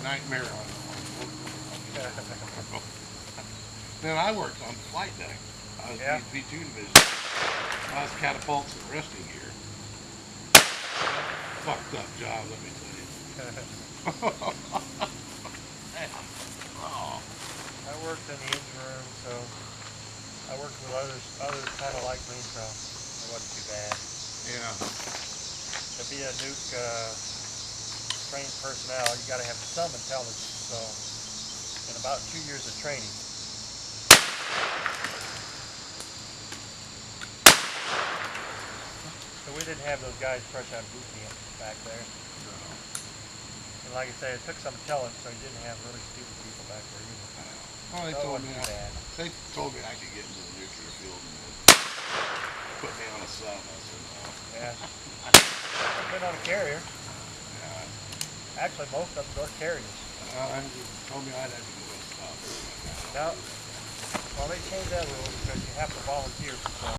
nightmare on Then I worked on flight deck. I was B-2 division. I was catapults and resting gear. Fucked up job, let me tell you. I worked in the engine room, so I worked with others kind of like me, so it wasn't too bad. Yeah. To be a nuke trained personnel, you got to have some intelligence. So, in about 2 years of training. So we didn't have those guys fresh out of boot camp back there. No. And like I say, it took some intelligence, so you didn't have really stupid people back there either. Well, they So told me I could get into the nuclear field and put me on a sub. I said no. Yeah. I've been on a carrier. Yeah. Actually, most of them are carriers. They told me I'd have to go to stop. No. Well, they changed that rule because you have to volunteer for stuff.